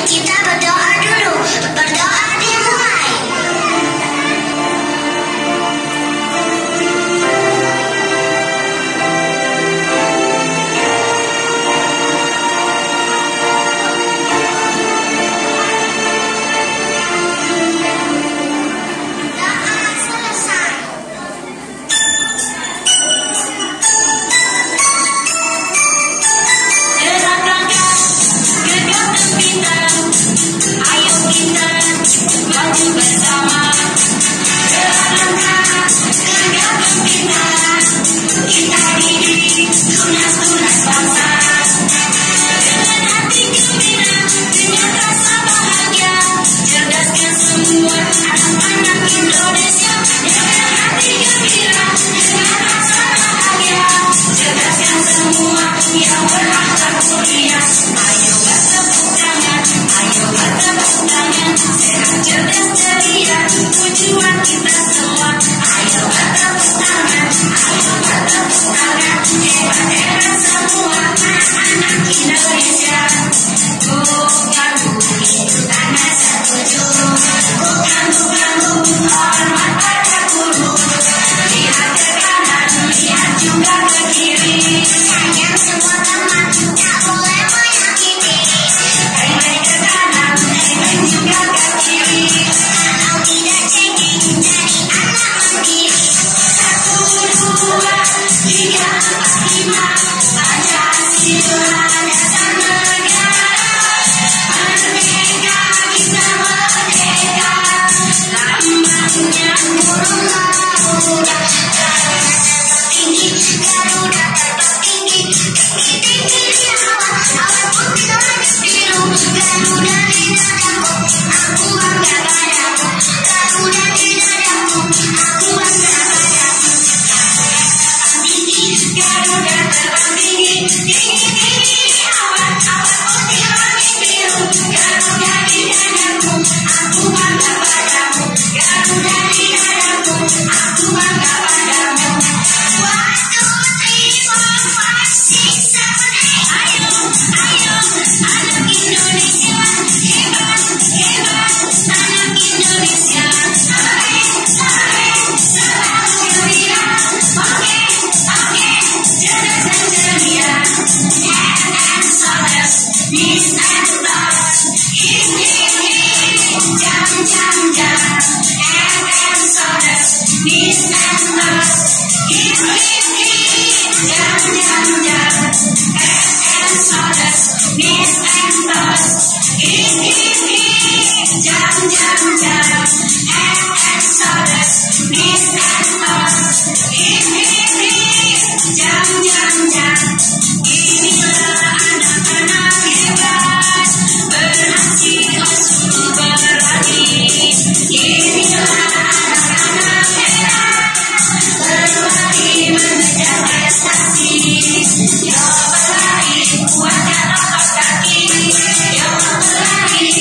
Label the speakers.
Speaker 1: Kita berdoa dulu. Berdoa dimulai. Doa selesai. Gerak langkah, gegap gempita, ayo kita maju bersama. Gerak langkah, gegap gempita, kita didik tunas-tunas bangsa. Dengan hati gembira, dengan rasa bahagia, cerdaskan semua anak-anak Indonesia. Dengan hati gembira, dengan rasa bahagia, cerdaskan semua yang berakhlak mulia. Ayo bertepuk tangan, ayo bertepuk tangan, sehat cerdas ceria, tujuan kita semua. Ayo bertepuk tangan, ayo bertepuk tangan, hebat-hebat semua anak-anak Indonesia. Bukan begitu tanda setuju, bukan hormat pada guru. Lihat ke kanan, lihat juga ke kiri. Sayang semua teman, tak boleh menyakiti. Baik ke kanan, baik juga ke kiri. Kalau tidak cengeng, jadi anak mandiri. 1, 2, 3, 4, 5, Pancasila dasar negara. Merdeka kita merdeka, lambangnya burung Garuda. Tinggi, Garuda terbang tinggi, tinggi di awan, awan putih langit biru. Garuda di dadaku, aku bangga padamu. Garuda di dadaku, aku bangga padamu. Tinggi, Garuda terbang tinggi, tinggi di awan, awan putih langit biru. Garuda di dadaku, aku bangga padamu. Garuda di dadaku, aku bangga padamu. 1, 2, 3, 4, 5, 6, 7, 8. Ayo, ayo, anak Indonesia, hebat, hebat, anak Indonesia. Selalu gembira, oke, cerdas dan ceria. And soldiers, Miss and Stars, hip, jam, jam, jam. And soldiers, Miss and Stars, hip, jam, jam, jam. And soldiers, Miss and Stars, hip, jam, jam, jam. And soldiers, Miss and Stars, hip, jam, jam, jam. Inilah anak-anak hebat, berhasil sungguh berani. Inilah anak-anak hebat, berlari mengejar prestasi. Yo berlari, kuatkan otot kaki. Yo berlari,